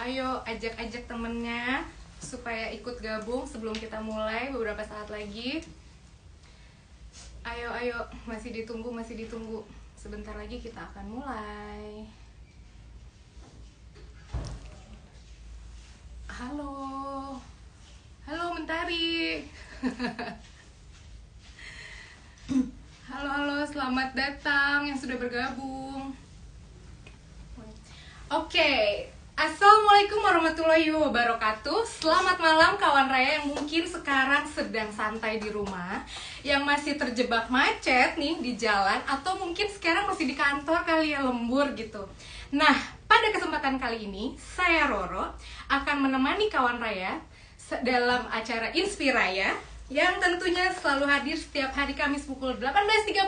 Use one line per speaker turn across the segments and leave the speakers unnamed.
Ayo ajak-ajak temennya supaya ikut gabung sebelum kita mulai beberapa saat lagi. Ayo, masih ditunggu. Sebentar lagi kita akan mulai. Halo, Mentari. Halo, selamat datang yang sudah bergabung. Oke, Assalamualaikum warahmatullahi wabarakatuh. Selamat malam kawan raya yang mungkin sekarang sedang santai di rumah, yang masih terjebak macet nih di jalan, atau mungkin sekarang masih di kantor kali ya, lembur gitu. Nah, pada kesempatan kali ini, saya Roro akan menemani kawan raya dalam acara Inspiraya yang tentunya selalu hadir setiap hari Kamis pukul 18.30.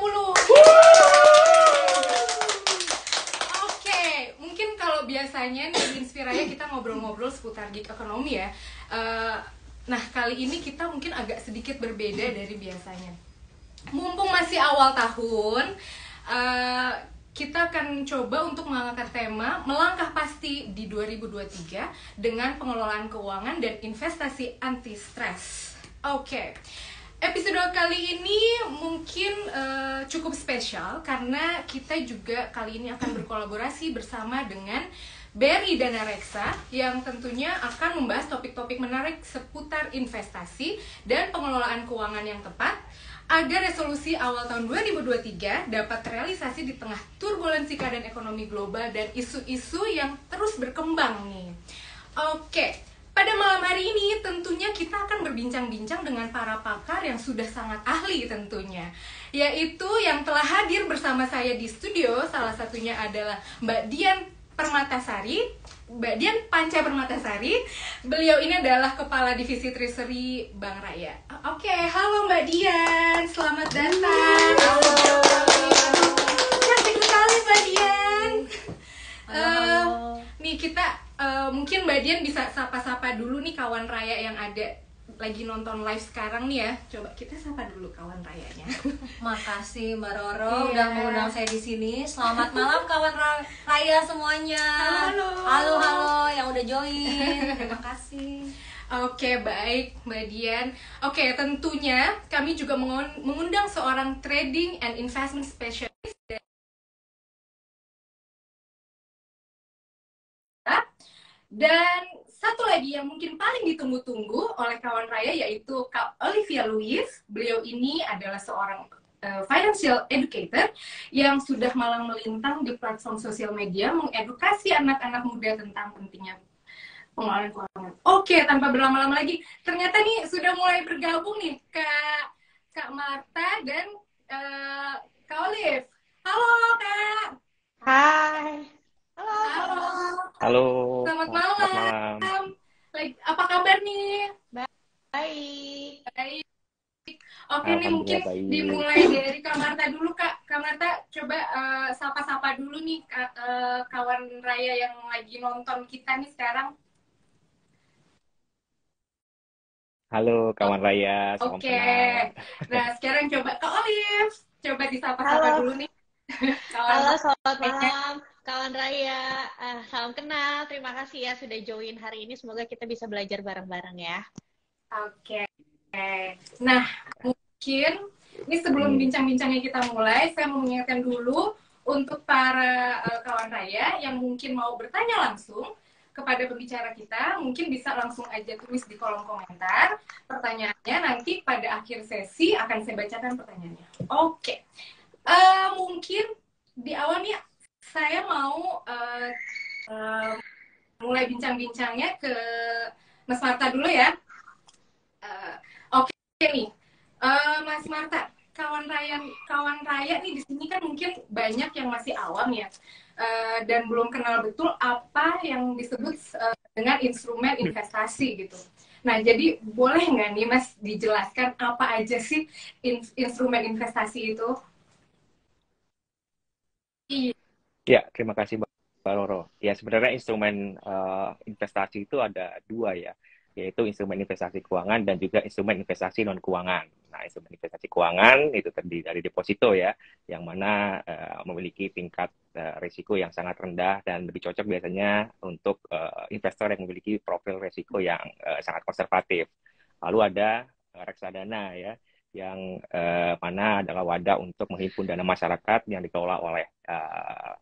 Oke, mungkin kalau biasanya nih di Inspiraya kita ngobrol-ngobrol seputar gig ekonomi ya. Nah, kali ini kita mungkin agak sedikit berbeda dari biasanya. Mumpung masih awal tahun, kita akan coba untuk mengangkat tema melangkah pasti di 2023 dengan pengelolaan keuangan dan investasi anti stres. Oke. Episode kali ini mungkin cukup spesial karena kita juga kali ini akan berkolaborasi bersama dengan BRI Dana Reksa yang tentunya akan membahas topik-topik menarik seputar investasi dan pengelolaan keuangan yang tepat agar resolusi awal tahun 2023 dapat terrealisasi di tengah turbulensi keadaan ekonomi global dan isu-isu yang terus berkembang nih. Oke, pada malam hari ini tentunya kita akan berbincang-bincang dengan para pakar yang sudah sangat ahli tentunya, yaitu yang telah hadir bersama saya di studio. Salah satunya adalah Mbak Dian Panca Permatasari. Beliau ini adalah Kepala Divisi Treasury Bank Raya. Oke, halo Mbak Dian, selamat datang.
Halo.
Cantik sekali Mbak Dian.
Halo.
Nih kita mungkin Mbak Dian bisa sapa-sapa dulu nih kawan raya yang ada lagi nonton live sekarang nih ya. Coba kita sapa dulu kawan rayanya.
Makasih Mbak Roro
Iya.
udah mengundang saya di sini. Selamat malam kawan raya semuanya.
Halo.
Halo yang udah join. Terima kasih.
Oke, baik Mbak Dian. Oke, tentunya kami juga mengundang seorang trading and investment specialist dan satu lagi yang mungkin paling ditunggu-tunggu oleh kawan raya yaitu Kak Olivia Louis. Beliau ini adalah seorang financial educator yang sudah malang melintang di platform sosial media mengedukasi anak-anak muda tentang pentingnya pengelolaan keuangan. Oke, tanpa berlama-lama lagi, ternyata nih sudah mulai bergabung nih Kak Marta dan Kak Olive. Halo Kak.
Hai.
Halo.
Halo,
Selamat
selamat
malam.
malam.
Apa kabar nih?
Baik.
Baik. Oke nih, mungkin
Alhamdulillah baik.
dimulai dari Kak Marta dulu Kak. Kak Marta coba sapa-sapa dulu nih kawan raya yang lagi nonton kita nih sekarang.
Halo kawan raya, salam
Oke.
kenal.
Nah, sekarang coba Kak Olive. Coba disapa-sapa
Halo.
dulu nih.
Halo, selamat malam kawan raya. Salam kenal. Terima kasih ya sudah join hari ini. Semoga kita bisa belajar bareng-bareng ya.
Oke. Nah, mungkin ini sebelum bincang-bincangnya kita mulai, saya mau mengingatkan dulu untuk para kawan raya yang mungkin mau bertanya langsung kepada pembicara kita, mungkin bisa langsung aja tulis di kolom komentar pertanyaannya. Nanti pada akhir sesi akan saya bacakan pertanyaannya. Oke. Mungkin di awal nih saya mau mulai bincang-bincangnya ke Mas Marta dulu ya. Oke nih, Mas Marta, kawan raya nih di sini kan mungkin banyak yang masih awam ya, dan belum kenal betul apa yang disebut dengan instrumen investasi gitu. Nah, jadi boleh nggak nih Mas dijelaskan apa aja sih instrumen investasi itu? Iya.
Ya, terima kasih Mbak Roro. Ya, sebenarnya instrumen investasi itu ada dua ya, yaitu instrumen investasi keuangan dan juga instrumen investasi non keuangan. Nah, instrumen investasi keuangan itu terdiri dari deposito ya, yang mana memiliki tingkat risiko yang sangat rendah dan lebih cocok biasanya untuk investor yang memiliki profil risiko yang sangat konservatif. Lalu ada reksadana ya, yang mana adalah wadah untuk menghimpun dana masyarakat yang dikelola oleh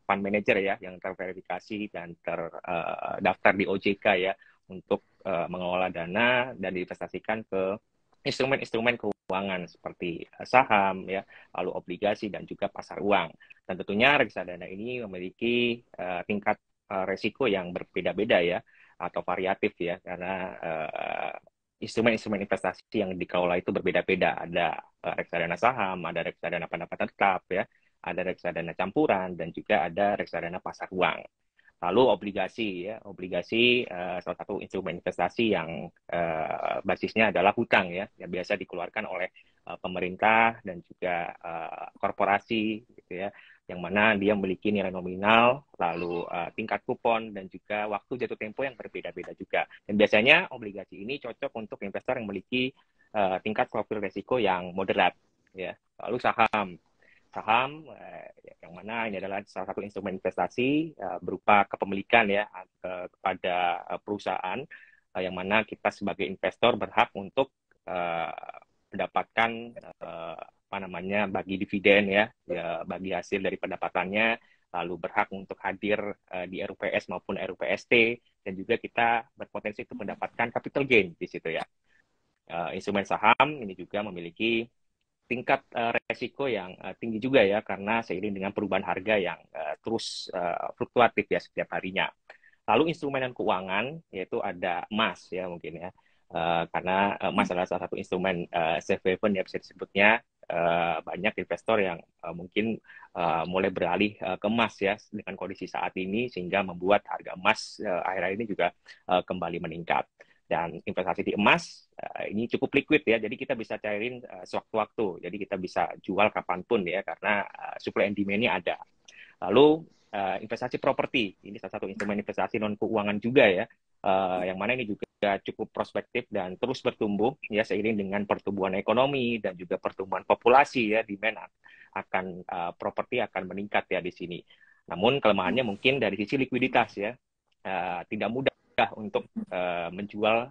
fund manager ya, yang terverifikasi dan terdaftar di OJK ya, untuk mengelola dana dan diinvestasikan ke instrumen-instrumen keuangan seperti saham ya, lalu obligasi dan juga pasar uang. Dan tentunya reksadana ini memiliki tingkat resiko yang berbeda-beda ya, atau variatif ya, karena instrumen-instrumen investasi yang dikelola itu berbeda-beda. Ada reksadana saham, ada reksadana pendapatan tetap ya, ada reksadana campuran, dan juga ada reksadana pasar uang. Lalu obligasi ya, obligasi salah satu instrumen investasi yang basisnya adalah hutang ya, yang biasa dikeluarkan oleh pemerintah dan juga korporasi gitu ya, yang mana dia memiliki nilai nominal, lalu tingkat kupon dan juga waktu jatuh tempo yang berbeda-beda juga. Dan biasanya obligasi ini cocok untuk investor yang memiliki tingkat profil risiko yang moderat ya. Lalu saham yang mana ini adalah salah satu instrumen investasi berupa kepemilikan ya kepada perusahaan, yang mana kita sebagai investor berhak untuk mendapatkan bagi dividen ya, bagi hasil dari pendapatannya, lalu berhak untuk hadir di RUPS maupun RUPST, dan juga kita berpotensi untuk mendapatkan capital gain di situ ya. Instrumen saham ini juga memiliki tingkat resiko yang tinggi juga ya, karena seiring dengan perubahan harga yang terus fluktuatif ya setiap harinya. Lalu instrumen keuangan, yaitu ada emas ya mungkin ya, karena emas adalah salah satu instrumen safe haven ya bisa disebutnya. Banyak investor yang mungkin mulai beralih ke emas ya dengan kondisi saat ini, sehingga membuat harga emas akhir-akhir ini juga kembali meningkat. Dan investasi di emas ini cukup liquid ya, jadi kita bisa cairin sewaktu-waktu, jadi kita bisa jual kapanpun ya, karena supply and demand-nya ada. Lalu investasi properti, ini salah satu instrumen investasi non keuangan juga ya, yang mana ini juga cukup prospektif dan terus bertumbuh ya, seiring dengan pertumbuhan ekonomi dan juga pertumbuhan populasi ya, demand akan properti akan meningkat ya di sini. Namun kelemahannya mungkin dari sisi likuiditas ya, tidak mudah untuk menjual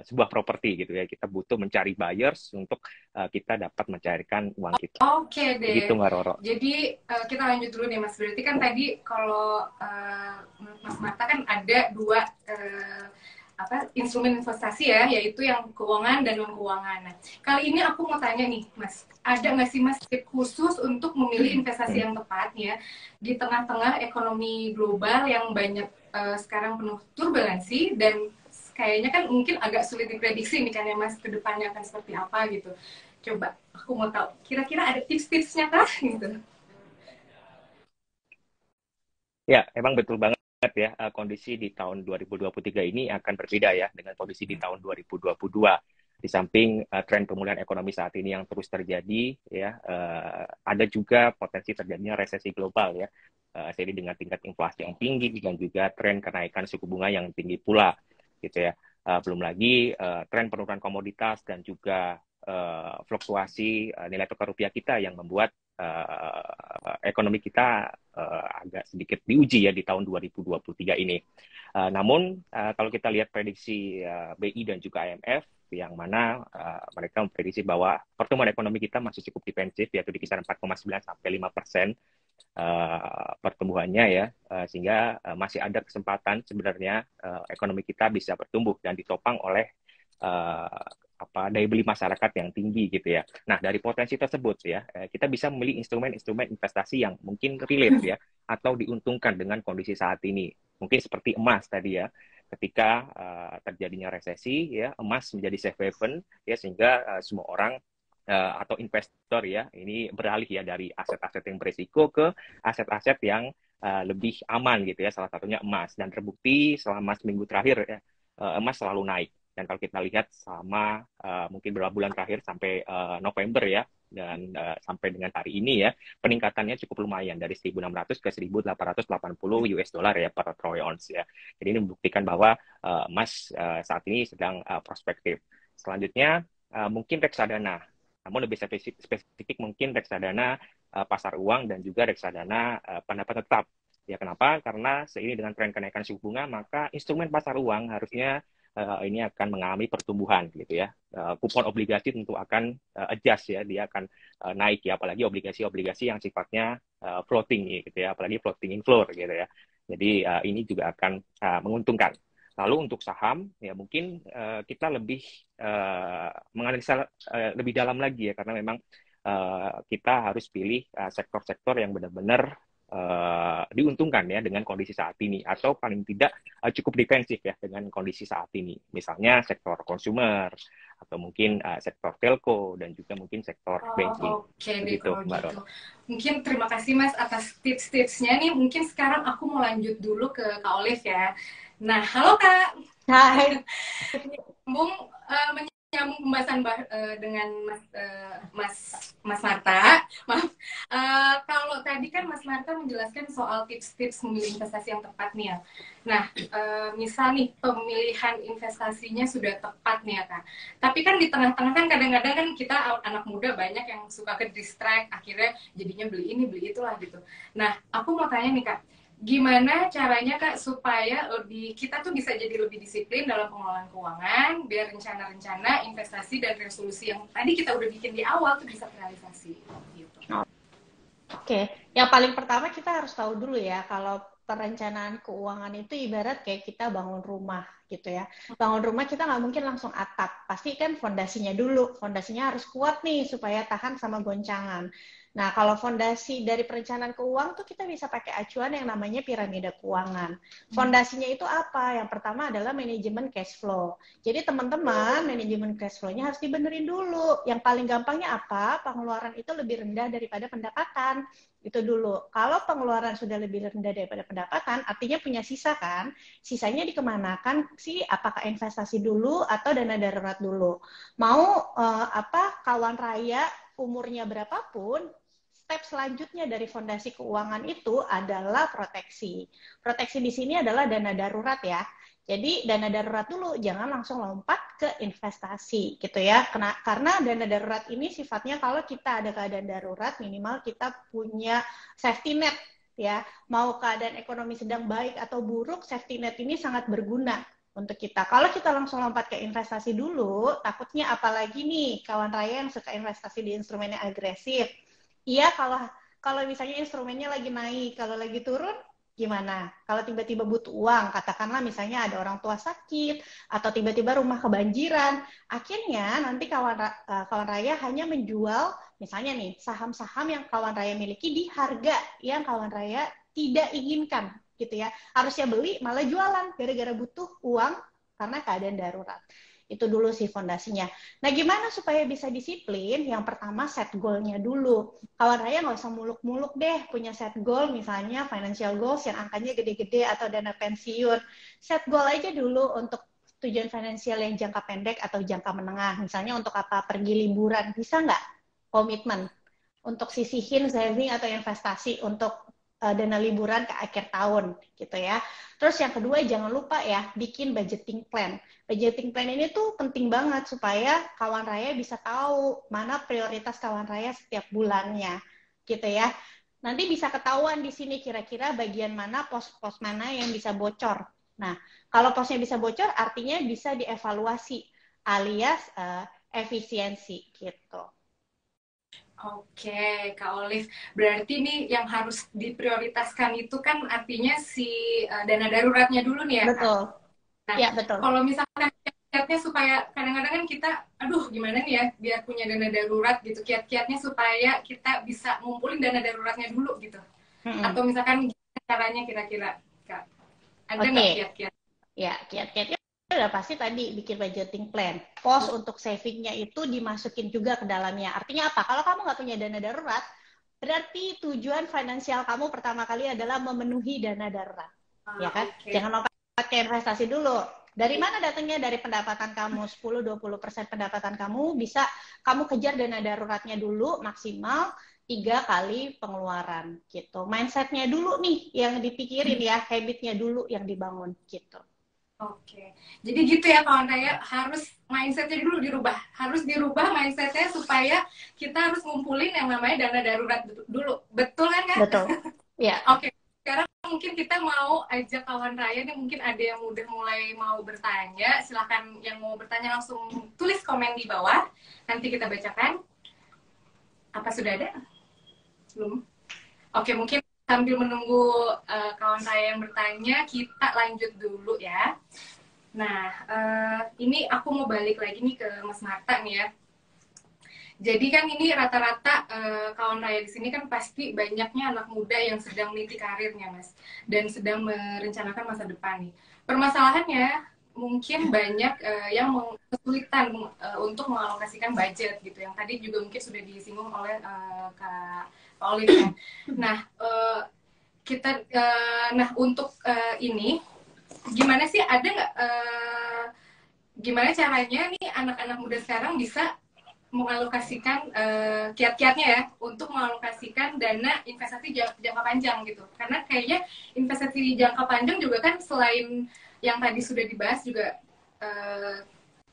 sebuah properti gitu ya. Kita butuh mencari buyers untuk kita dapat mencairkan uang kita.
Oke deh.
Begitu Mbak Roro.
Jadi kita lanjut dulu nih Mas. Berarti kan tadi kalau Mas Marta kan ada dua instrumen investasi ya, yaitu yang keuangan dan non keuangan. Nah, kali ini aku mau tanya nih Mas, ada nggak sih Mas tip khusus untuk memilih investasi yang tepat ya di tengah-tengah ekonomi global yang banyak sekarang penuh turbulensi, dan kayaknya kan mungkin agak sulit diprediksi nih kan ya Mas, ke depannya akan seperti apa gitu. Coba aku mau tahu, kira-kira ada tips-tipsnya kah gitu?
Ya, emang betul banget ya, kondisi di tahun 2023 ini akan berbeda ya dengan kondisi di tahun 2022. Di samping tren pemulihan ekonomi saat ini yang terus terjadi ya, ada juga potensi terjadinya resesi global ya, seiring dengan tingkat inflasi yang tinggi dan juga tren kenaikan suku bunga yang tinggi pula gitu ya. Belum lagi tren penurunan komoditas dan juga fluktuasi nilai tukar rupiah kita yang membuat ekonomi kita agak sedikit diuji ya di tahun 2023 ini. Namun kalau kita lihat prediksi BI dan juga IMF, yang mana mereka memprediksi bahwa pertumbuhan ekonomi kita masih cukup defensif, yaitu di kisaran 4,9 sampai 5% pertumbuhannya ya, sehingga masih ada kesempatan sebenarnya ekonomi kita bisa bertumbuh dan ditopang oleh daya beli masyarakat yang tinggi gitu ya. Nah, dari potensi tersebut ya, kita bisa memilih instrumen-instrumen investasi yang mungkin relate ya, atau diuntungkan dengan kondisi saat ini. Mungkin seperti emas tadi ya, ketika terjadinya resesi ya, emas menjadi safe haven ya, sehingga semua orang atau investor ya, ini beralih ya dari aset-aset yang berisiko ke aset-aset yang lebih aman gitu ya, salah satunya emas. Dan terbukti selama seminggu terakhir ya, emas selalu naik. Dan kalau kita lihat sama mungkin beberapa bulan terakhir sampai November ya, dan sampai dengan hari ini ya, peningkatannya cukup lumayan dari 1.600 ke 1.880 US dollar ya per troy ounce ya. Jadi ini membuktikan bahwa emas saat ini sedang prospektif. Selanjutnya mungkin reksadana Namun lebih spesifik mungkin reksadana pasar uang dan juga reksadana pendapatan tetap. Ya, kenapa? Karena seiring dengan tren kenaikan suku bunga, maka instrumen pasar uang harusnya ini akan mengalami pertumbuhan gitu ya. Kupon obligasi tentu akan adjust ya, dia akan naik ya, apalagi obligasi-obligasi yang sifatnya floating gitu ya, apalagi floating in floor gitu ya. Jadi ini juga akan menguntungkan. Lalu untuk saham ya mungkin kita lebih menganalisa lebih dalam lagi ya, karena memang kita harus pilih sektor-sektor yang benar-benar diuntungkan ya dengan kondisi saat ini, atau paling tidak cukup defensif ya dengan kondisi saat ini. Misalnya sektor consumer, atau mungkin sektor telco, dan juga mungkin sektor banking.
Oke deh
Begitu,
kalau
Mbak
gitu. Mungkin terima kasih Mas atas tips-tipsnya nih. Mungkin sekarang aku mau lanjut dulu ke Kak Olive ya. Nah, halo Kak.
Hai.
Bung, menyambung pembahasan dengan Mas Marta. Maaf. Kalau tadi kan Mas Marta menjelaskan soal tips-tips memilih investasi yang tepat nih ya. Nah, misal nih pemilihan investasinya sudah tepat nih ya Kak. Tapi kan di tengah-tengah kan kadang-kadang kan kita anak muda banyak yang suka ke distract, akhirnya jadinya beli ini, beli itulah gitu. Nah, aku mau tanya nih Kak, gimana caranya Kak supaya kita tuh bisa jadi lebih disiplin dalam pengelolaan keuangan, biar rencana-rencana investasi dan resolusi yang tadi kita udah bikin di awal tuh bisa terrealisasi gitu.
Oke, yang paling pertama kita harus tahu dulu ya, kalau perencanaan keuangan itu ibarat kayak kita bangun rumah gitu ya. Bangun rumah kita nggak mungkin langsung atap, pasti kan fondasinya dulu. Fondasinya harus kuat nih supaya tahan sama goncangan. Nah, kalau fondasi dari perencanaan keuangan tuh kita bisa pakai acuan yang namanya piramida keuangan. Fondasinya itu apa? Yang pertama adalah manajemen cash flow. Jadi teman-teman, manajemen cash flow-nya harus dibenerin dulu. Yang paling gampangnya apa? Pengeluaran itu lebih rendah daripada pendapatan. Itu dulu. Kalau pengeluaran sudah lebih rendah daripada pendapatan, artinya punya sisa kan? Sisanya dikemanakan sih? Apakah investasi dulu atau dana darurat dulu? Mau kawan raya umurnya berapapun, step selanjutnya dari fondasi keuangan itu adalah proteksi. Proteksi di sini adalah dana darurat ya. Jadi dana darurat dulu, jangan langsung lompat ke investasi gitu ya. Karena dana darurat ini sifatnya kalau kita ada keadaan darurat, minimal kita punya safety net ya. Mau keadaan ekonomi sedang baik atau buruk, safety net ini sangat berguna untuk kita. Kalau kita langsung lompat ke investasi dulu, takutnya apalagi nih kawan raya yang suka investasi di instrumen yang agresif. Iya, kalau misalnya instrumennya lagi naik, kalau lagi turun gimana? Kalau tiba-tiba butuh uang, katakanlah misalnya ada orang tua sakit atau tiba-tiba rumah kebanjiran, akhirnya nanti kawan raya hanya menjual misalnya nih saham-saham yang kawan raya miliki di harga yang kawan raya tidak inginkan gitu ya. Harusnya beli malah jualan gara-gara butuh uang karena keadaan darurat. Itu dulu sih fondasinya. Nah, gimana supaya bisa disiplin? Yang pertama set goal-nya dulu. Kawan raya nggak usah muluk-muluk deh punya set goal, misalnya financial goals yang angkanya gede-gede atau dana pensiun. Set goal aja dulu untuk tujuan finansial yang jangka pendek atau jangka menengah. Misalnya untuk apa? Pergi liburan. Bisa nggak? Komitmen. Untuk sisihin saving atau investasi untuk dana liburan ke akhir tahun gitu ya. Terus yang kedua jangan lupa ya bikin budgeting plan. Budgeting plan ini tuh penting banget supaya kawan raya bisa tahu mana prioritas kawan raya setiap bulannya gitu ya. Nanti bisa ketahuan di sini kira-kira bagian mana pos-pos mana yang bisa bocor. Nah, kalau posnya bisa bocor artinya bisa dievaluasi alias efisiensi gitu.
Oke, Kak Olive. Berarti nih yang harus diprioritaskan itu kan artinya si dana daruratnya dulu nih ya,
betul.
Kak? Nah,
ya, betul.
Kalau misalkan kiat-kiatnya supaya kadang-kadang kan kita, aduh gimana nih ya biar punya dana darurat gitu. Kiat-kiatnya supaya kita bisa ngumpulin dana daruratnya dulu gitu. Atau misalkan caranya kira-kira, Kak? Ada nggak kiat-kiat?
Ya, kiat-kiatnya udah pasti tadi bikin budgeting plan. Pos untuk savingnya itu dimasukin juga ke dalamnya. Artinya apa? Kalau kamu nggak punya dana darurat, berarti tujuan finansial kamu pertama kali adalah memenuhi dana darurat. Ya kan? Okay. Jangan lompat ke investasi dulu. Dari mana datangnya? Dari pendapatan kamu. 10-20% pendapatan kamu bisa kamu kejar dana daruratnya dulu maksimal 3 kali pengeluaran gitu. Mindsetnya dulu nih yang dipikirin ya, habitnya dulu yang dibangun gitu.
Oke, jadi gitu ya kawan Raya, harus mindsetnya dulu dirubah, harus dirubah mindsetnya supaya kita harus ngumpulin yang namanya dana darurat dulu, betul kan Kak?
Betul. Ya.
Oke, sekarang mungkin kita mau ajak kawan Raya nih, mungkin ada yang udah mulai mau bertanya, silahkan yang mau bertanya langsung tulis komen di bawah, nanti kita bacakan. Apa sudah ada? Belum? Oke, mungkin sambil menunggu kawan Raya yang bertanya, kita lanjut dulu ya. Nah, ini aku mau balik lagi nih ke Mas Marta nih ya. Jadi kan ini rata-rata kawan Raya di sini kan pasti banyaknya anak muda yang sedang meniti karirnya, Mas, dan sedang merencanakan masa depan nih. Permasalahannya mungkin banyak yang kesulitan untuk mengalokasikan budget gitu. Yang tadi juga mungkin sudah disinggung oleh Kak Olive ya. Nah, nah untuk ini gimana sih, ada nggak gimana caranya nih anak-anak muda sekarang bisa mengalokasikan kiat-kiatnya ya untuk mengalokasikan dana investasi jangka panjang gitu, karena kayaknya investasi jangka panjang juga kan selain yang tadi sudah dibahas juga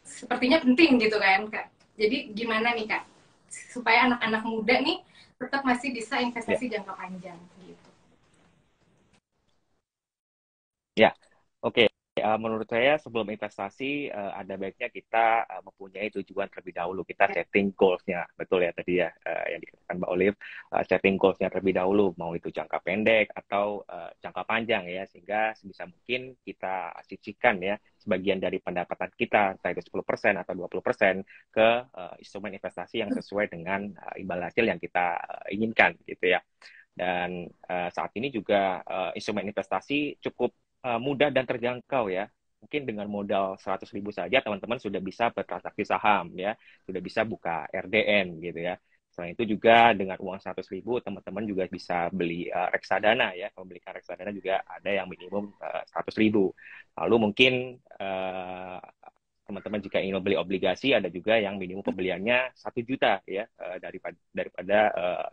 sepertinya penting gitu kan Kak. Jadi gimana nih Kak supaya anak-anak muda nih tetap masih bisa investasi jangka panjang gitu.
Ya, oke. Menurut saya sebelum investasi ada baiknya kita mempunyai tujuan terlebih dahulu. Kita setting goals-nya, betul ya tadi ya yang dikatakan Mbak Olive, setting goals-nya terlebih dahulu, mau itu jangka pendek atau jangka panjang ya, sehingga sebisa mungkin kita sisihkan ya sebagian dari pendapatan kita, entah itu 10% atau 20% ke instrumen investasi yang sesuai dengan imbal hasil yang kita inginkan gitu ya. Dan saat ini juga instrumen investasi cukup mudah dan terjangkau ya. Mungkin dengan modal 100.000 saja teman-teman sudah bisa bertransaksi saham ya, sudah bisa buka RDN gitu ya. Selain itu juga dengan uang 100.000 teman-teman juga bisa beli reksadana ya. Membelikan reksadana juga ada yang minimum 100.000. Lalu mungkin teman-teman jika ingin membeli obligasi ada juga yang minimum pembeliannya 1 juta ya daripada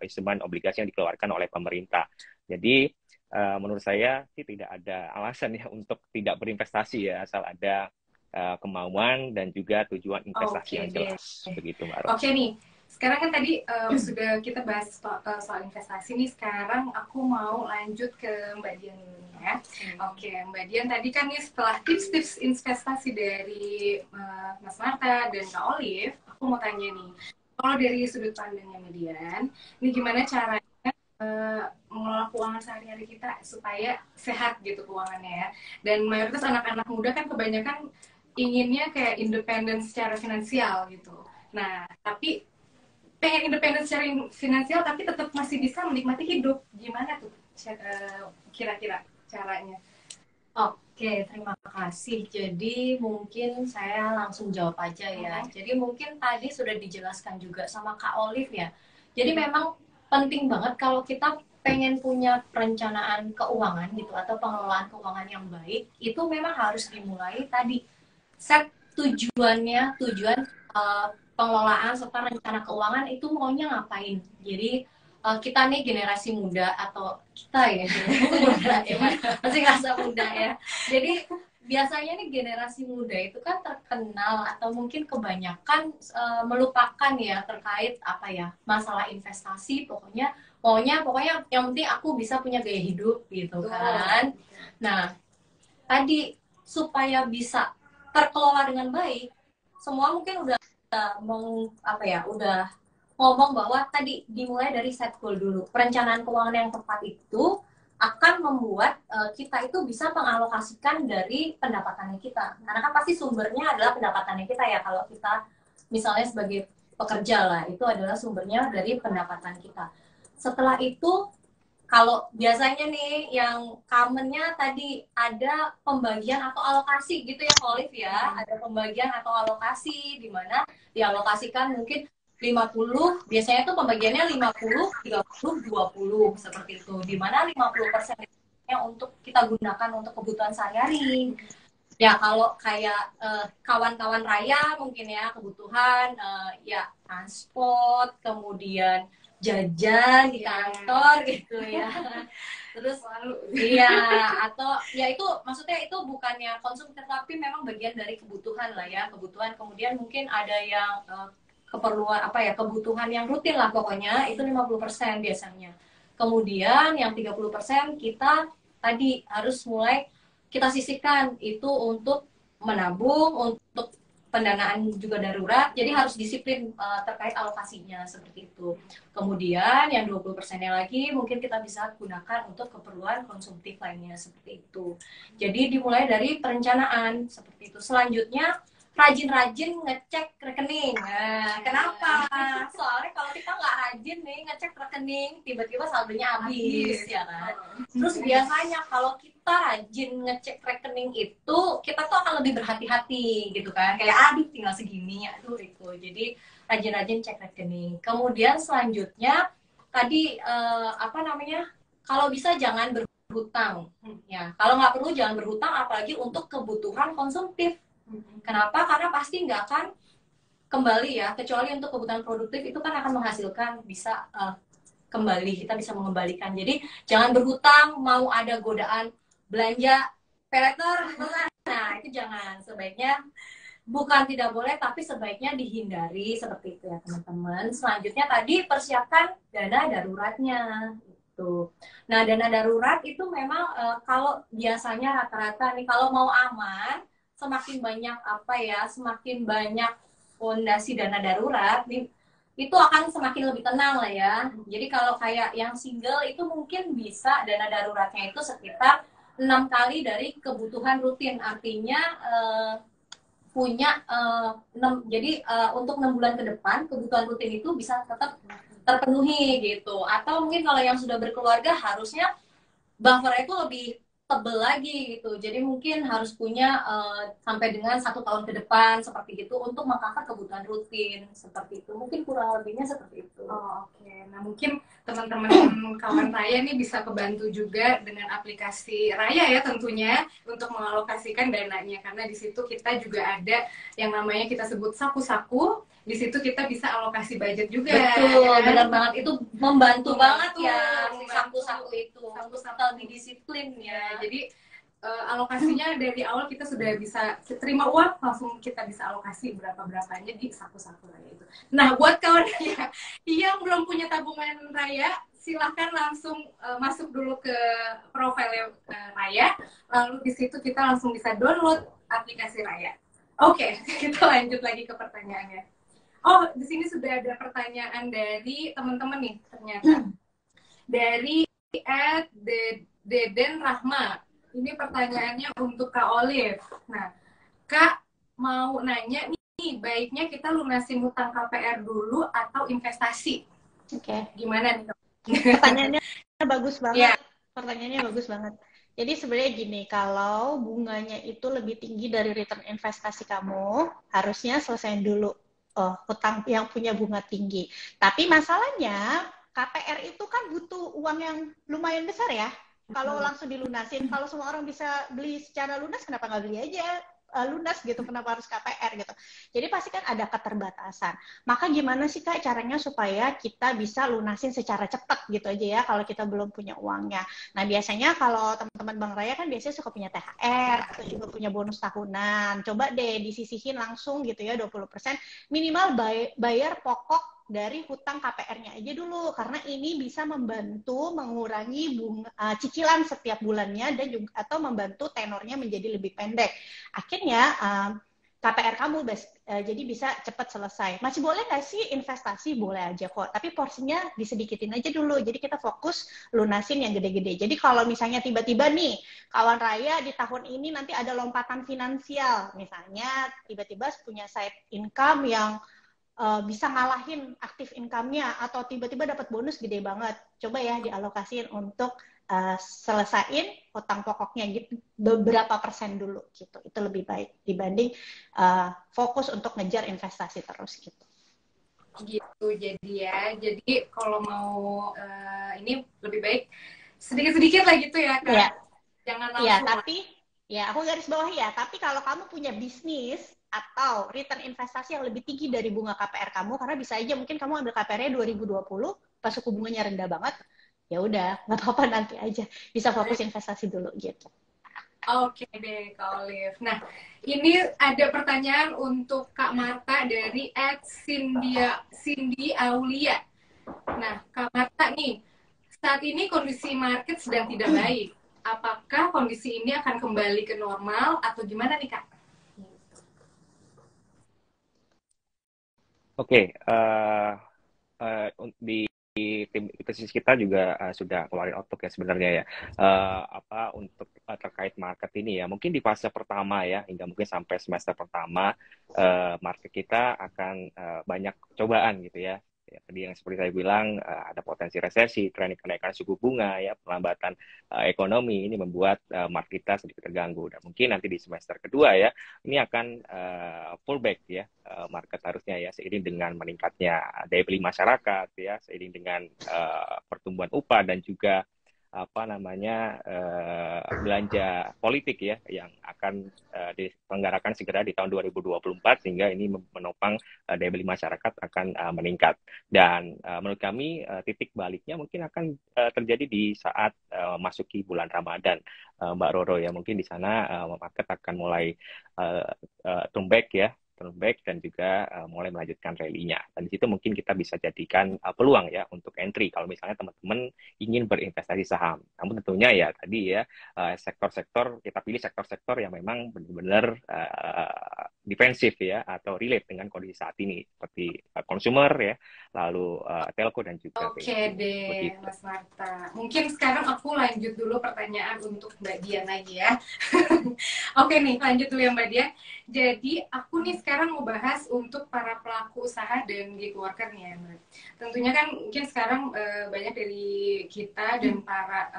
instrumen obligasi yang dikeluarkan oleh pemerintah. Jadi menurut saya sih tidak ada alasan ya untuk tidak berinvestasi ya, asal ada kemauan dan juga tujuan investasi yang jelas. Begitu Mbak Ros.
Oke nih, sekarang kan tadi sudah kita bahas soal investasi nih, sekarang aku mau lanjut ke Mbak Dian dulu nih ya. Oke, Mbak Dian tadi kan nih setelah tips-tips investasi dari Mas Marta dan Kak Olive, aku mau tanya nih, kalau dari sudut pandangnya Mbak Dian, ini gimana caranya mengelola keuangan sehari-hari kita supaya sehat gitu keuangannya ya. Dan mayoritas anak-anak muda kan kebanyakan inginnya kayak independen secara finansial gitu. Nah, tapi pengen independen secara finansial tapi tetap masih bisa menikmati hidup. Gimana tuh kira-kira caranya?
Oke, terima kasih. Jadi mungkin saya langsung jawab aja ya. Jadi mungkin tadi sudah dijelaskan juga sama Kak Olive ya. Jadi memang penting banget kalau kita pengen punya perencanaan keuangan gitu atau pengelolaan keuangan yang baik, itu memang harus dimulai tadi. Set tujuannya, tujuan pengelolaan serta rencana keuangan itu maunya ngapain. Jadi kita nih generasi muda atau kita ya generasi muda ya masih ngerasa muda ya. Jadi biasanya nih generasi muda itu kan terkenal atau mungkin kebanyakan melupakan ya terkait apa ya masalah investasi, pokoknya yang penting aku bisa punya gaya hidup gitu kan. Nah, tadi supaya bisa terkelola dengan baik, semua mungkin udah udah ngomong bahwa tadi dimulai dari set goal dulu. Perencanaan keuangan yang tepat itu akan membuat kita itu bisa mengalokasikan dari pendapatannya kita. Karena kan pasti sumbernya adalah pendapatannya kita ya. Kalau kita misalnya sebagai pekerja lah, itu adalah sumbernya dari pendapatan kita. Setelah itu, kalau biasanya nih yang commonnya tadi ada pembagian atau alokasi gitu ya, Olive ya. Ada pembagian atau alokasi di mana dialokasikan mungkin 50, biasanya tuh pembagiannya 50, 30, 20 seperti itu. Di mana 50% untuk kita gunakan untuk kebutuhan sehari-hari. Ya kalau kayak kawan-kawan Raya mungkin ya kebutuhan ya transport, kemudian jajan di
Iya.
kantor gitu ya. Terus
Selalu.
iya, atau ya itu maksudnya itu bukannya konsumsi tapi memang bagian dari kebutuhan lah ya, kebutuhan. Kemudian mungkin ada yang keperluan apa ya, kebutuhan yang rutin lah pokoknya itu 50% biasanya. Kemudian yang 30% kita tadi harus mulai kita sisihkan itu untuk menabung, untuk pendanaan juga darurat. Jadi harus disiplin terkait alokasinya seperti itu. Kemudian yang 20%-nya lagi mungkin kita bisa gunakan untuk keperluan konsumtif lainnya seperti itu. Jadi dimulai dari perencanaan seperti itu. Selanjutnya rajin-rajin ngecek rekening. Nah, kenapa? Soalnya kalau kita nggak rajin nih ngecek rekening, tiba-tiba saldonya habis, ya kan? Terus biasanya kalau kita rajin ngecek rekening itu, kita tuh akan lebih berhati-hati gitu kan. Kayak aduh tinggal segini, aduh itu. Jadi rajin-rajin cek rekening. Kemudian selanjutnya tadi apa namanya? Kalau bisa jangan berhutang. Ya, kalau nggak perlu jangan berhutang, apalagi untuk kebutuhan konsumtif. Kenapa? Karena pasti nggak akan kembali ya, kecuali untuk kebutuhan produktif itu kan akan menghasilkan bisa kembali, kita bisa mengembalikan. Jadi jangan berhutang, mau ada godaan belanja peleter, nah itu jangan. Sebaiknya bukan tidak boleh, tapi sebaiknya dihindari seperti itu ya teman-teman. Selanjutnya tadi persiapkan dana daruratnya. Itu. Nah dana darurat itu memang kalau biasanya rata-rata nih kalau mau aman, semakin banyak apa ya, semakin banyak fondasi dana darurat nih, itu akan semakin lebih tenang lah ya. Jadi kalau kayak yang single itu mungkin bisa dana daruratnya itu sekitar 6 kali dari kebutuhan rutin. Artinya punya 6, jadi untuk 6 bulan ke depan kebutuhan rutin itu bisa tetap terpenuhi gitu. Atau mungkin kalau yang sudah berkeluarga harusnya buffer itu lebih tebel lagi gitu. Jadi mungkin harus punya sampai dengan 1 tahun ke depan seperti itu untuk mengcover kebutuhan rutin seperti itu. Mungkin kurang lebihnya seperti itu.
Oh, oke. Nah, mungkin teman-teman kawan Raya nih bisa kebantu juga dengan aplikasi Raya ya tentunya untuk mengalokasikan dananya, karena di situ kita juga ada yang namanya kita sebut saku-saku. Di situ kita bisa alokasi budget juga.
Betul,
ya kan?
benar banget. Itu membantu banget ya si
membantu.
saku-saku itu.
Saku-saku
Lebih disiplin
ya.
ya.
Jadi alokasinya dari awal kita sudah bisa terima uang, langsung kita bisa alokasi berapa-berapanya di saku-saku Raya itu. Nah, buat kawan Raya yang belum punya tabungan Raya, silahkan langsung masuk dulu ke profil Raya, lalu di situ kita langsung bisa download aplikasi Raya. Oke, kita lanjut lagi ke pertanyaannya. Oh, di sini sudah ada pertanyaan dari teman-teman nih ternyata. Dari @Deden Rahma. Ini pertanyaannya untuk Kak Olive. Nah, Kak mau nanya nih, baiknya kita lunasin hutang KPR dulu atau investasi?
Oke.
Gimana nih?
Pertanyaannya bagus banget.
Yeah.
Pertanyaannya bagus banget. Jadi sebenarnya gini, kalau bunganya itu lebih tinggi dari return investasi kamu, harusnya selesaiin dulu hutang yang punya bunga tinggi. Tapi masalahnya KPR itu kan butuh uang yang lumayan besar ya. Kalau langsung dilunasin, kalau semua orang bisa beli secara lunas, kenapa nggak beli aja lunas gitu, kenapa harus KPR gitu. Jadi pasti kan ada keterbatasan. Maka gimana sih Kak caranya supaya kita bisa lunasin secara cepat gitu aja ya kalau kita belum punya uangnya. Nah biasanya kalau teman-teman Bang Raya kan biasanya suka punya THR atau juga punya bonus tahunan. Coba deh disisihin langsung gitu ya 20%, minimal bayar pokok dari hutang KPR-nya aja dulu, karena ini bisa membantu mengurangi cicilan setiap bulannya dan juga atau membantu tenornya menjadi lebih pendek. Akhirnya KPR kamu jadi bisa cepat selesai. Masih boleh nggak sih investasi? Boleh aja kok, tapi porsinya disedikitin aja dulu. Jadi kita fokus lunasin yang gede-gede. Jadi kalau misalnya tiba-tiba nih kawan Raya di tahun ini nanti ada lompatan finansial, misalnya tiba-tiba punya side income yang bisa ngalahin aktif income-nya atau tiba-tiba dapat bonus gede banget, coba ya dialokasiin untuk selesain hutang pokoknya gitu, beberapa persen dulu gitu, itu lebih baik dibanding fokus untuk ngejar investasi terus gitu.
Gitu jadi ya, jadi kalau mau ini lebih baik sedikit-sedikit lah gitu ya Kak.
Ya.
Jangan langsung.
Ya, tapi ya aku garis bawahi ya, tapi kalau kamu punya bisnis atau return investasi yang lebih tinggi dari bunga KPR kamu, karena bisa aja mungkin kamu ambil KPR-nya 2020, pas suku bunganya rendah banget, ya udah nggak apa-apa, nanti aja bisa fokus investasi dulu gitu.
Oke deh, Kak Olive. Nah, ini ada pertanyaan untuk Kak Marta dari Cindy Aulia. Nah, Kak Marta nih, saat ini kondisi market sedang tidak baik. Apakah kondisi ini akan kembali ke normal atau gimana nih, Kak?
Oke, di tim investasi kita juga sudah keluarin outlook ya sebenarnya ya, untuk terkait market ini ya, mungkin di fase pertama ya, hingga mungkin sampai semester pertama, market kita akan banyak cobaan gitu ya. Ya, tadi yang seperti saya bilang, ada potensi resesi, tren kenaikan suku bunga ya, pelambatan ekonomi ini membuat market kita sedikit terganggu, dan mungkin nanti di semester kedua ya, ini akan pullback ya, market harusnya ya, seiring dengan meningkatnya daya beli masyarakat ya, seiring dengan pertumbuhan upah dan juga belanja politik ya, yang akan diselenggarakan segera di tahun 2024, sehingga ini menopang daya beli masyarakat akan meningkat. Dan menurut kami titik baliknya mungkin akan terjadi di saat masuki bulan Ramadan, Mbak Roro ya, mungkin di sana market akan mulai turn back dan juga mulai melanjutkan rally-nya. Dan di situ mungkin kita bisa jadikan peluang ya untuk entry kalau misalnya teman-teman ingin berinvestasi saham. Namun tentunya ya tadi ya, sektor-sektor, kita pilih sektor-sektor yang memang benar-benar defensif ya, atau relate dengan kondisi saat ini, seperti consumer ya, lalu telco dan juga
Oke deh,
begitu.
Mas Marta. Mungkin sekarang aku lanjut dulu pertanyaan untuk Mbak Dian lagi ya. Oke nih, lanjut dulu ya Mbak Dian. Jadi aku nih sekarang mau bahas untuk para pelaku usaha dan gig worker nih ya Mbak. Tentunya kan mungkin sekarang banyak dari kita dan para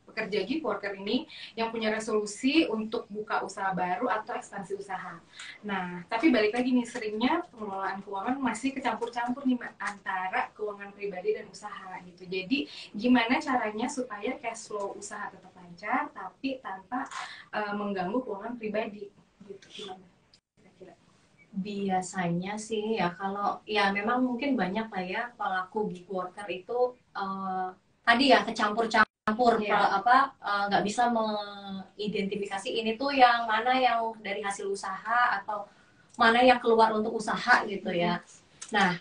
pekerja gig worker ini yang punya resolusi untuk buka usaha baru atau ekspansi usaha. Nah, tapi balik lagi nih, seringnya pengelolaan keuangan masih kecampur-campur nih Mbak, antara keuangan pribadi dan usaha gitu. Jadi gimana caranya supaya cash flow usaha tetap lancar tapi tanpa mengganggu keuangan pribadi gitu, gimana kira-kira?
Biasanya sih ya, kalau ya memang mungkin banyak lah ya pelaku gig worker itu tadi ya kecampur-campur, nggak bisa mengidentifikasi ini tuh yang mana yang dari hasil usaha atau mana yang keluar untuk usaha gitu ya. Nah,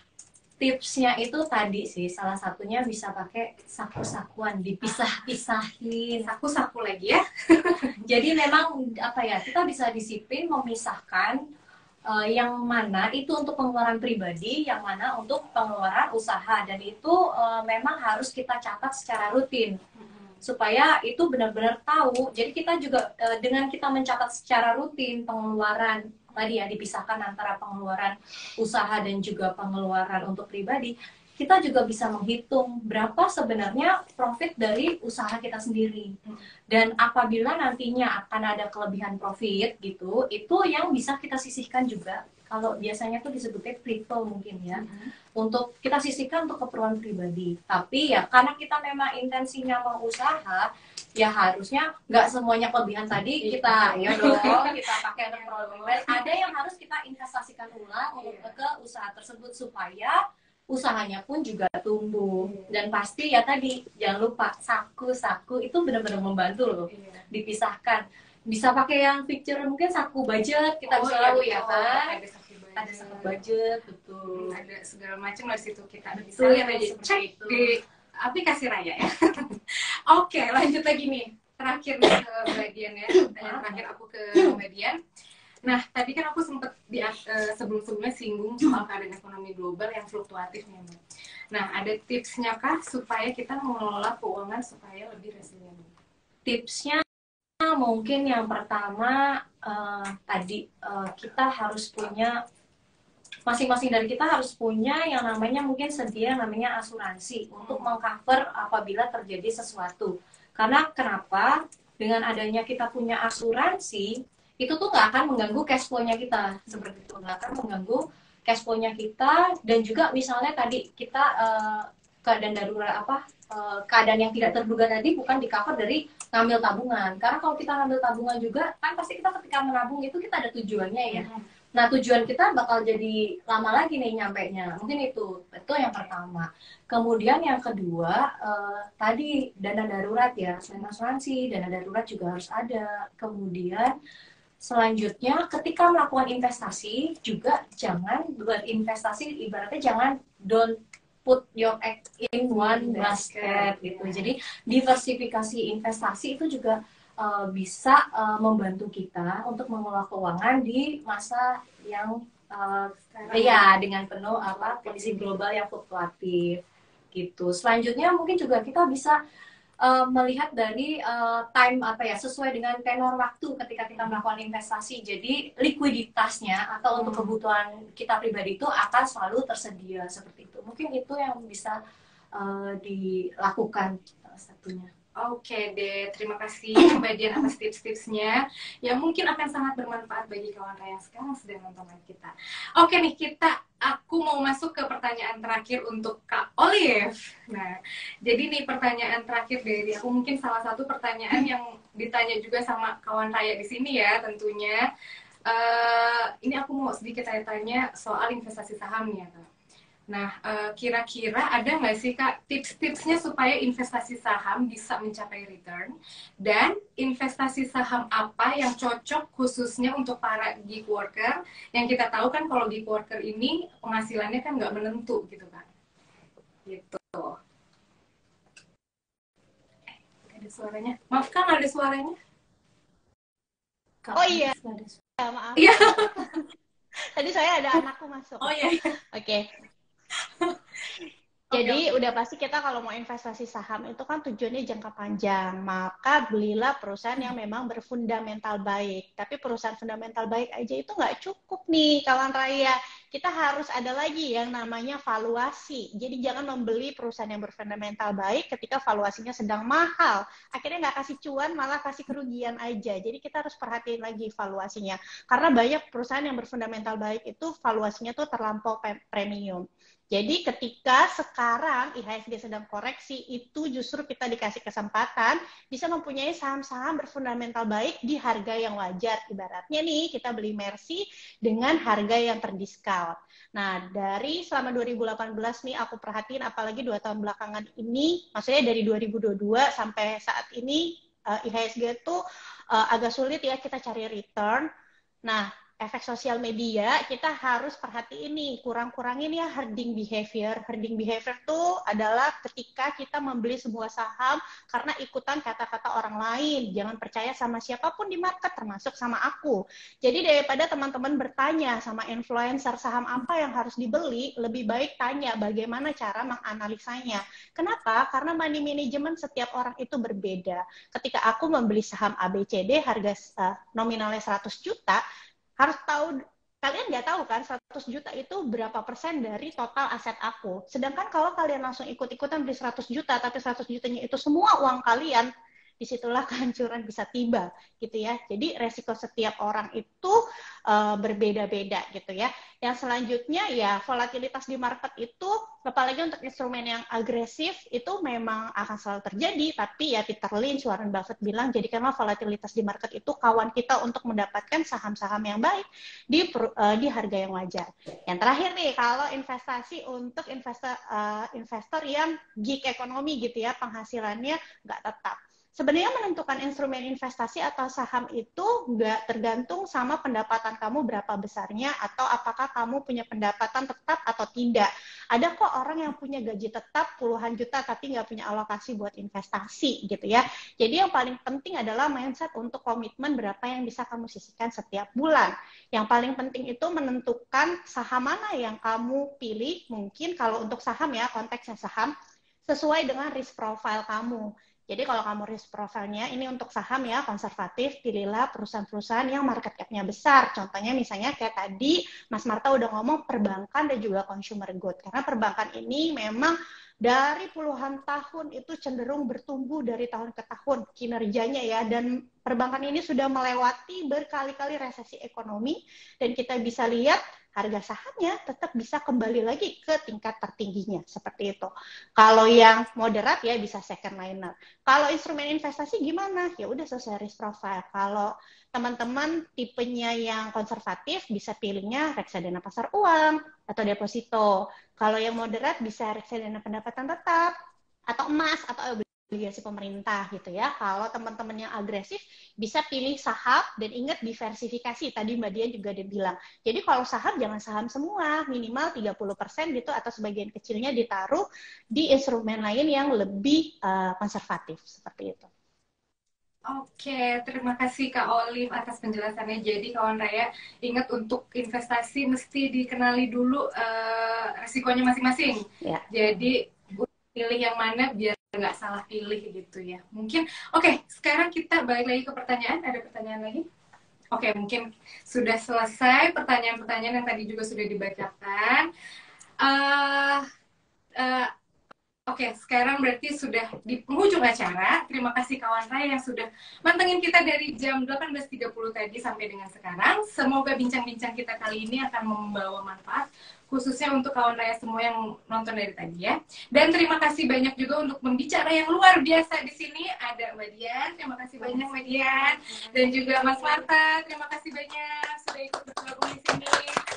tipsnya itu tadi sih, salah satunya bisa pakai saku-sakuan, dipisah-pisahin.
Saku-saku lagi ya.
Jadi memang kita bisa disiplin memisahkan yang mana itu untuk pengeluaran pribadi, yang mana untuk pengeluaran usaha, dan itu memang harus kita catat secara rutin supaya itu benar-benar tahu. Jadi kita juga dengan kita mencatat secara rutin pengeluaran tadi ya, dipisahkan antara pengeluaran usaha dan juga pengeluaran untuk pribadi, kita juga bisa menghitung berapa sebenarnya profit dari usaha kita sendiri. Dan apabila nantinya akan ada kelebihan profit gitu, itu yang bisa kita sisihkan juga. Kalau biasanya tuh disebutnya crypto mungkin ya, untuk kita sisihkan untuk keperluan pribadi. Tapi ya karena kita memang intensinya mau usaha, ya harusnya nggak semuanya kelebihan tadi kita kita pakai untuk keperluan. Ada yang harus kita investasikan ulang ke usaha tersebut supaya usahanya pun juga tumbuh. Dan pasti ya tadi jangan lupa saku-saku itu benar-benar membantu loh, dipisahkan. Bisa pakai yang picture mungkin saku budget, kita bisa tahu ya kan, ada saku budget, betul,
ada segala macam di situ, kita
bisa
lihat aja, cek di aplikasi Raya ya. Oke, lanjut lagi nih, terakhir nih ke Mbak Dian ya, pertanyaan terakhir aku ke Mbak Dian. Nah, tadi kan aku sempat sebelum-sebelumnya singgung soal keadaan ekonomi global yang fluktuatif nih Mbak. Nah, ada tipsnya kah supaya kita mengelola keuangan supaya lebih resilient?
Tipsnya mungkin yang pertama kita harus punya, masing-masing dari kita harus punya yang namanya mungkin namanya asuransi untuk mengcover apabila terjadi sesuatu. Karena kenapa? Dengan adanya kita punya asuransi, itu tuh nggak akan mengganggu cash flow-nya kita, seperti itu, nggak akan mengganggu cash flow-nya kita. Dan juga misalnya tadi kita keadaan darurat keadaan yang tidak terduga tadi bukan di cover dari ngambil tabungan. Karena kalau kita ngambil tabungan juga kan pasti kita ketika menabung itu kita ada tujuannya ya, Nah, tujuan kita bakal jadi lama lagi nih nyampainya. Mungkin itu yang pertama. Kemudian yang kedua, tadi dana darurat ya, selain asuransi, dana darurat juga harus ada. Kemudian selanjutnya, ketika melakukan investasi juga jangan berinvestasi, ibaratnya jangan don't put your egg in one basket gitu. Jadi diversifikasi investasi itu juga bisa membantu kita untuk mengelola keuangan di masa yang ya dengan penuh kondisi global yang fluktuatif gitu. Selanjutnya mungkin juga kita bisa melihat dari time sesuai dengan tenor waktu ketika kita melakukan investasi. Jadi likuiditasnya atau untuk kebutuhan kita pribadi itu akan selalu tersedia seperti itu. Mungkin itu yang bisa dilakukan salah satunya.
Oke deh, terima kasih Mbak Dian atas tips-tipsnya yang mungkin akan sangat bermanfaat bagi kawan Raya sekarang sedang nonton live kita. Oke nih, aku mau masuk ke pertanyaan terakhir untuk Kak Olive. Nah, jadi nih pertanyaan terakhir dari aku, mungkin salah satu pertanyaan yang ditanya juga sama kawan Raya di sini ya tentunya. Ini aku mau sedikit tanya soal investasi sahamnya, Kak. Nah, kira-kira ada nggak sih Kak tips-tipsnya supaya investasi saham bisa mencapai return? Dan investasi saham apa yang cocok khususnya untuk para gig worker? Yang kita tahu kan kalau gig worker ini penghasilannya kan nggak menentu gitu kan. Gitu. Ada suaranya. Maaf Kang, ada suaranya?
Oh iya, maaf.
Iya.
Tadi saya ada anakku masuk.
Oh iya.
Oke. Jadi udah pasti kita kalau mau investasi saham itu kan tujuannya jangka panjang, maka belilah perusahaan yang memang berfundamental baik. Tapi perusahaan fundamental baik aja itu nggak cukup nih kawan Raya. Kita harus ada lagi yang namanya valuasi. Jadi jangan membeli perusahaan yang berfundamental baik ketika valuasinya sedang mahal. Akhirnya nggak kasih cuan, malah kasih kerugian aja. Jadi kita harus perhatiin lagi valuasinya. Karena banyak perusahaan yang berfundamental baik itu valuasinya tuh terlampau premium. Jadi ketika sekarang IHSG sedang koreksi, itu justru kita dikasih kesempatan bisa mempunyai saham-saham berfundamental baik di harga yang wajar. Ibaratnya nih, kita beli Mercy dengan harga yang terdiskon. Nah, dari selama 2018 nih aku perhatiin, apalagi 2 tahun belakangan ini, maksudnya dari 2022 sampai saat ini, IHSG itu agak sulit ya kita cari return. Nah, efek sosial media, kita harus perhatiin nih, kurang-kurangin ya herding behavior. Herding behavior tuh adalah ketika kita membeli sebuah saham karena ikutan kata-kata orang lain. Jangan percaya sama siapapun di market, termasuk sama aku. Jadi daripada teman-teman bertanya sama influencer saham apa yang harus dibeli, lebih baik tanya bagaimana cara menganalisanya. Kenapa? Karena money management setiap orang itu berbeda. Ketika aku membeli saham ABCD, harga nominalnya 100 juta, harus tahu, kalian nggak tahu kan 100 juta itu berapa persen dari total aset aku. Sedangkan kalau kalian langsung ikut-ikutan beli 100 juta, tapi 100 jutanya itu semua uang kalian, disitulah kehancuran bisa tiba gitu ya. Jadi resiko setiap orang itu berbeda-beda gitu ya. Yang selanjutnya ya volatilitas di market itu, apalagi untuk instrumen yang agresif itu memang akan selalu terjadi. Tapi ya Peter Lynch, Warren Buffett bilang jadikanlah volatilitas di market itu kawan kita untuk mendapatkan saham-saham yang baik di harga yang wajar. Yang terakhir nih, kalau investasi untuk investor yang gig ekonomi gitu ya, penghasilannya nggak tetap. Sebenarnya menentukan instrumen investasi atau saham itu nggak tergantung sama pendapatan kamu berapa besarnya atau apakah kamu punya pendapatan tetap atau tidak. Ada kok orang yang punya gaji tetap puluhan juta tapi nggak punya alokasi buat investasi gitu ya. Jadi yang paling penting adalah mindset untuk komitmen berapa yang bisa kamu sisihkan setiap bulan. Yang paling penting itu menentukan saham mana yang kamu pilih. Mungkin kalau untuk saham ya, konteksnya saham, sesuai dengan risk profile kamu. Jadi kalau kamu risk profile-nya ini untuk saham ya konservatif, pilihlah perusahaan-perusahaan yang market cap-nya besar. Contohnya misalnya kayak tadi Mas Marta udah ngomong perbankan dan juga consumer good. Karena perbankan ini memang dari puluhan tahun itu cenderung bertumbuh dari tahun ke tahun kinerjanya ya, dan perbankan ini sudah melewati berkali-kali resesi ekonomi, dan kita bisa lihat harga sahamnya tetap bisa kembali lagi ke tingkat tertingginya seperti itu. Kalau yang moderat ya bisa second liner. Kalau instrumen investasi gimana? Ya udah sesuai risk profile. Kalau teman-teman tipenya yang konservatif bisa pilihnya reksadana pasar uang atau deposito. Kalau yang moderat bisa reksadana pendapatan tetap atau emas atau obligasi pemerintah gitu ya. Kalau teman-teman yang agresif bisa pilih saham, dan ingat diversifikasi. Tadi Mbak Dian juga udah bilang. Jadi kalau saham jangan saham semua, minimal 30% gitu atau sebagian kecilnya ditaruh di instrumen lain yang lebih konservatif seperti itu.
Oke, terima kasih Kak Olive atas penjelasannya. Jadi kawan Raya, ingat untuk investasi mesti dikenali dulu resikonya masing-masing.
Ya.
Jadi pilih yang mana biar nggak salah pilih gitu ya. Mungkin, oke, sekarang kita balik lagi ke pertanyaan. Ada pertanyaan lagi? Oke, mungkin sudah selesai pertanyaan-pertanyaan yang tadi juga sudah dibacakan. Oke, sekarang berarti sudah di penghujung acara. Terima kasih kawan Raya yang sudah mantengin kita dari jam 18.30 tadi sampai dengan sekarang. Semoga bincang-bincang kita kali ini akan membawa manfaat, khususnya untuk kawan Raya semua yang nonton dari tadi ya. Dan terima kasih banyak juga untuk pembicara yang luar biasa di sini. Ada Mbak Dian, terima kasih banyak Mbak Dian. Dan juga Mas Marta, terima kasih banyak sudah ikut bergabung di sini.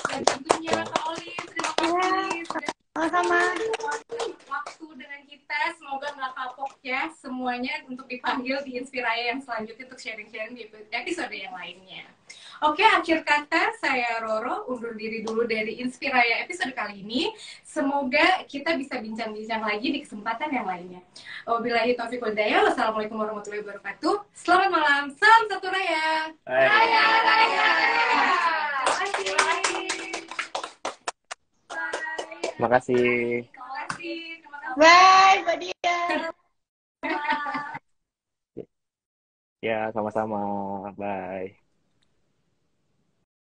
Dan tentunya Kak Olive, terima kasih sudah
Sama-sama.
waktu dengan kita. Semoga nggak kapok ya semuanya untuk dipanggil di Inspiraya yang selanjutnya untuk sharing-sharing di episode yang lainnya. Oke, akhir kata saya Roro undur diri dulu dari Inspiraya episode kali ini. Semoga kita bisa bincang-bincang lagi di kesempatan yang lainnya. Wabillahi taufiq wal hidayah. Wassalamualaikum warahmatullahi wabarakatuh. Selamat malam. Salam satu Raya. Raya, Raya. Terima kasih.
Terima kasih.
Terima kasih.
Bye, Mbak Dian.
Ya, sama-sama. Bye.